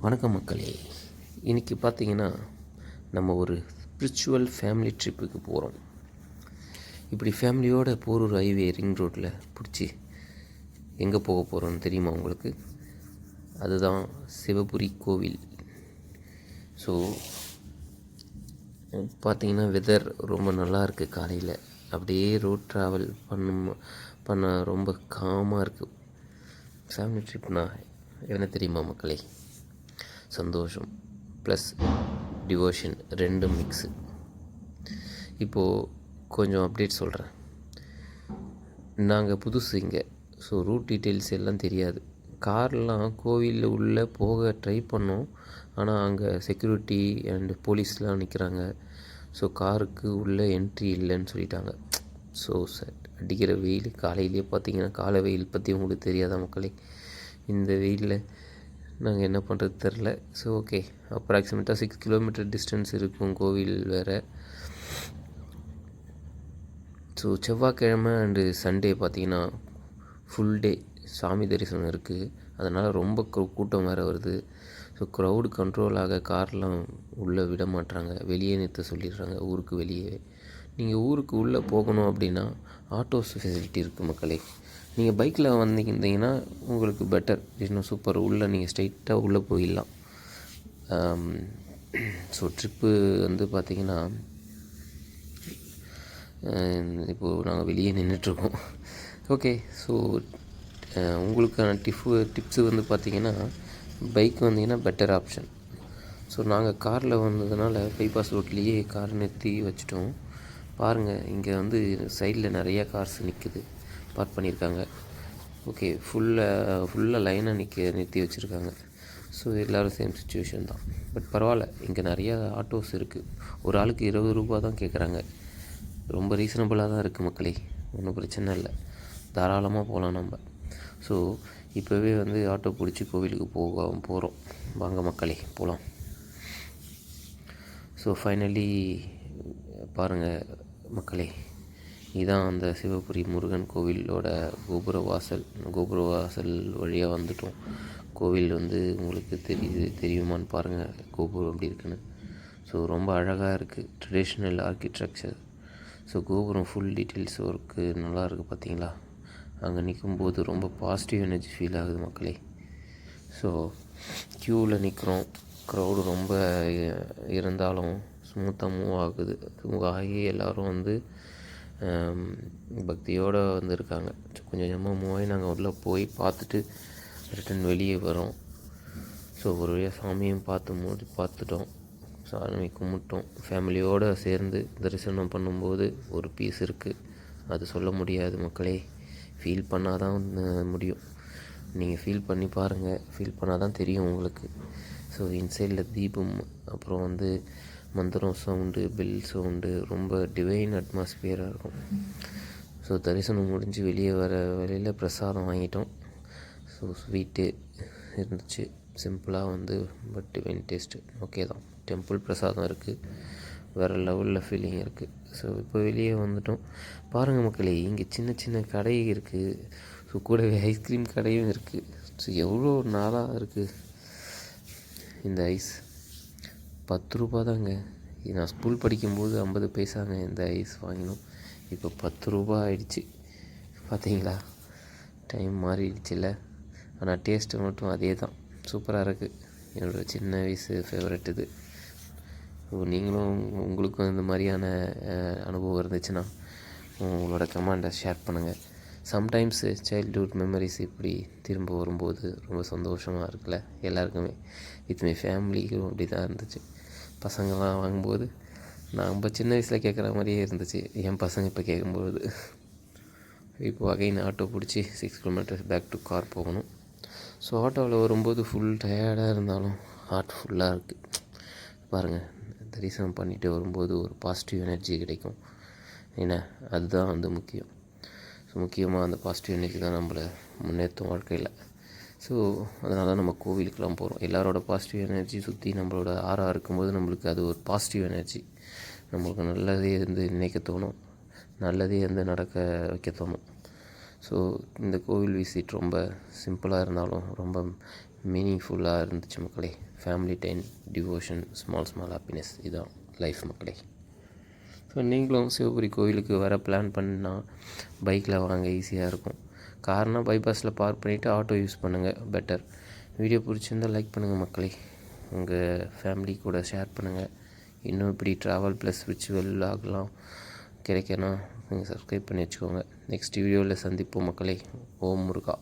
வணக்கம் மக்களே. இன்றைக்கி பார்த்திங்கன்னா நம்ம ஒரு ஸ்பிரிச்சுவல் ஃபேமிலி ட்ரிப்புக்கு போகிறோம். இப்படி ஃபேமிலியோடு போரூர் ஹைவே ரிங் ரோட்டில் பிடிச்சி எங்கே போக போகிறோன்னு தெரியுமா உங்களுக்கு? அதுதான் சிவபுரி கோவில். ஸோ பார்த்திங்கன்னா வெதர் ரொம்ப நல்லா இருக்குது. காலையில் அப்படியே ரோட் ட்ராவல் பண்ண ரொம்ப காமாக இருக்குது. ஃபேமிலி ட்ரிப்னா என்ன தெரியுமா மக்களே? சந்தோஷம் ப்ளஸ் டிவோஷன் ரெண்டும் மிக்ஸு. இப்போது கொஞ்சம் அப்டேட் சொல்கிறேன். நாங்கள் புதுசு இங்கே, ஸோ ரூட் டீட்டெயில்ஸ் எல்லாம் தெரியாது. கார்லாம் கோவிலில் உள்ளே போக ட்ரை பண்ணோம், ஆனால் அங்கே செக்யூரிட்டி அண்டு போலீஸ்லாம் நிற்கிறாங்க. ஸோ காருக்கு உள்ளே என்ட்ரி இல்லைன்னு சொல்லிட்டாங்க. ஸோ சார், அடிக்கிற வெயில் காலையிலேயே பார்த்தீங்கன்னா, காலை வெயில் பற்றி உங்களுக்கு தெரியாத மக்களே. இந்த வெயிலில் நாங்கள் என்ன பண்ணுறது தெரில. ஸோ ஓகே, அப்ராக்சிமேட்டாக 6 கிலோமீட்டர் டிஸ்டன்ஸ் இருக்கும் கோவில் வேறு. ஸோ செவ்வாய்க்கிழமை அண்டு சண்டே பார்த்திங்கன்னா ஃபுல் டே சாமி தரிசனம் இருக்குது. அதனால் ரொம்ப கூட்டம் வேறு வருது. ஸோ க்ரௌடு கண்ட்ரோல் ஆக கார்லாம் உள்ளே விட மாட்டுறாங்க, வெளியே நிறுத்த சொல்லிடுறாங்க. ஊருக்கு வெளியே நீங்கள் ஊருக்கு உள்ளே போகணும் அப்படின்னா ஆட்டோஸ் ஃபெசிலிட்டி இருக்குது மக்களே. நீங்கள் பைக்கில் வந்தீங்கன்னா உங்களுக்கு பெட்டர், இன்னும் சூப்பர். உள்ளே நீங்கள் ஸ்ட்ரைட்டாக உள்ளே போயிடலாம். ஸோ ட்ரிப்பு வந்து பார்த்திங்கன்னா இப்போது நாங்கள் வெளியே நின்றுட்டுருக்கோம். ஓகே, ஸோ உங்களுக்கான டிப்ஸு வந்து பார்த்திங்கன்னா, பைக் வந்தீங்கன்னா பெட்டர் ஆப்ஷன். ஸோ நாங்கள் காரில் வந்ததுனால பைபாஸ் ரோட்லேயே கார் நிறுத்தி வச்சுட்டோம். பாருங்கள், இங்கே வந்து சைடில் நிறையா கார்ஸ் நிற்குது, பார்க் பண்ணியிருக்காங்க. ஓகே, ஃபுல்லாக லைனாக நிறுத்தி வச்சுருக்காங்க. ஸோ எல்லோரும் சேம் சுச்சுவேஷன் தான். பட் பரவாயில்ல, இங்கே நிறையா ஆட்டோஸ் இருக்குது. ஒரு ஆளுக்கு 20 ரூபா தான் கேட்குறாங்க. ரொம்ப ரீசனபுளாக தான் இருக்குது மக்களே, ஒன்றும் பிரச்சனை இல்லை, தாராளமாக போகலாம் நம்ம. ஸோ இப்போவே வந்து ஆட்டோ பிடிச்சி கோவிலுக்கு போகிறோம். வாங்க மக்களே, போகலாம். ஸோ ஃபைனலி பாருங்கள் மக்களே, இதுதான் அந்த சிவபுரி முருகன் கோவிலோட கோபுர வாசல் வழியாக வந்துட்டோம். கோவில் வந்து உங்களுக்கு தெரியுமான்னு பாருங்கள், கோபுரம் எப்படி இருக்குன்னு. ஸோ ரொம்ப அழகாக இருக்குது, ட்ரெடிஷ்னல் ஆர்கிடெக்சர். ஸோ கோபுரம் ஃபுல் டீட்டெயில்ஸ் ஒர்க்கு நல்லா இருக்குது பார்த்தீங்களா? அங்கே நிற்கும்போது ரொம்ப பாசிட்டிவ் எனர்ஜி ஃபீல் ஆகுது மக்களே. ஸோ க்யூவில் நிற்கிறோம், க்ரௌடு ரொம்ப இருந்தாலும் ஸ்மூத்தாக மூவ் ஆகி எல்லோரும் வந்து பக்தியோடு வந்திருக்காங்க. கொஞ்சம் கொஞ்சமாக மூவ் ஆகி நாங்கள் உள்ளே போய் பார்த்துட்டு ரிட்டன் வெளியே வரோம். ஸோ ஒரு வழியாக சாமியும் பார்த்துட்டோம், சாமி கும்பிட்டோம். ஃபேமிலியோடு சேர்ந்து தரிசனம் பண்ணும்போது ஒரு பீஸ் இருக்குது, அது சொல்ல முடியாது மக்களே. ஃபீல் பண்ணால் தான் முடியும். நீங்கள் ஃபீல் பண்ணி பாருங்கள், ஃபீல் பண்ணால் தான் தெரியும் உங்களுக்கு. ஸோ இன்சைடில் தீபம், அப்புறம் வந்து மந்திரம் சவுண்டு, பெல் சவுண்டு, ரொம்ப டிவைன் அட்மாஸ்பியராக இருக்கும். ஸோ தரிசனம் முடிஞ்சு வெளியே வர வழியில் பிரசாதம் வாங்கிட்டோம். ஸோ ஸ்வீட்டு இருந்துச்சு, சிம்பிளாக வந்து பட் டிவைன் டேஸ்ட்டு ஓகே தான். டெம்பிள் பிரசாதம் இருக்குது, வேறு லெவலில் ஃபீலிங் இருக்குது. ஸோ இப்போ வெளியே வந்துட்டோம். பாருங்கள் மக்களே, இங்கே சின்ன சின்ன கடை இருக்குது. ஸோ கூடவே ஐஸ்கிரீம் கடையும் இருக்குது. ஸோ எவ்வளோ நாளாக இருக்குது இந்த ஐஸ். 10 ரூபா தாங்க. நான் ஸ்கூல் படிக்கும்போது 50 பைசாங்க இந்த ஐஸ் வாங்கினோம். இப்போ 10 ரூபா ஆகிடுச்சு. பார்த்தீங்களா, டைம் மாறிடுச்சுல்ல. ஆனால் டேஸ்ட்டு மட்டும் அதே தான், சூப்பராக இருக்குது. என்னோடய சின்ன வயசு ஃபேவரெட் இது. நீங்களும் உங்களுக்கும் இந்த மாதிரியான அனுபவம் இருந்துச்சுன்னா உங்களோட கமெண்டை ஷேர் பண்ணுங்கள். சம்டைம்ஸு சைல்ட்ஹுட் மெமரிஸ் இப்படி திரும்ப வரும்போது ரொம்ப சந்தோஷமாக இருக்குல்ல எல்லாருக்குமே. வித் மை ஃபேமிலிக்கும் அப்படி தான் இருந்துச்சு. பசங்கள்லாம் வாங்கும்போது நம்ம சின்ன வயசில் கேட்குற மாதிரியே இருந்துச்சு என் பசங்க இப்போ கேட்கும்போது. இப்போ அகைன் ஆட்டோ பிடிச்சி 6 கிலோமீட்டர்ஸ் பேக் டு கார் போகணும். ஸோ ஆட்டோவில் வரும்போது ஃபுல் டயர்டாக இருந்தாலும் ஹார்ட் ஃபுல்லாக இருக்குது. பாருங்கள், தரிசனம் பண்ணிட்டு வரும்போது ஒரு பாசிட்டிவ் எனர்ஜி கிடைக்கும். ஏன்னா அதுதான் வந்து முக்கியம். ஸோ முக்கியமாக அந்த பாசிட்டிவ் எனர்ஜி தான் நம்மளை முன்னேற்றும் வாழ்க்கையில். ஸோ அதனால தான் நம்ம கோவிலுக்கெலாம் போகிறோம். எல்லாரோட பாசிட்டிவ் எனர்ஜி சுற்றி நம்மளோட ஆறாக இருக்கும்போது நம்மளுக்கு அது ஒரு பாசிட்டிவ் எனர்ஜி. நம்மளுக்கு நல்லதே நினைக்க தோணும், நல்லதே நடக்க வைக்க தோணும். ஸோ இந்த கோவில் விசிட் ரொம்ப சிம்பிளாக இருந்தாலும் ரொம்ப மீனிங்ஃபுல்லாக இருந்துச்சு மக்களே. Family time, devotion, small happiness, இதுதான் லைஃப் மக்களே. ஸோ நீங்களும் சிவபுரி கோவிலுக்கு வர பிளான் பண்ணால் பைக்கில் வாங்க, ஈஸியாக இருக்கும். கார்னா பைபாஸில் பார்க் பண்ணிவிட்டு ஆட்டோ யூஸ் பண்ணுங்கள், பெட்டர். வீடியோ பிடிச்சிருந்தால் லைக் பண்ணுங்கள் மக்களே. உங்கள் ஃபேமிலி கூட ஷேர் பண்ணுங்கள். இன்னும் இப்படி ட்ராவல் ப்ளஸ் விர்ச்சுவல் விலாக்லாம் கிடைக்கணும், நீங்கள் சப்ஸ்கிரைப் பண்ணி வச்சுக்கோங்க. நெக்ஸ்ட் வீடியோவில் சந்திப்போம் மக்களே. ஓம் முருகா.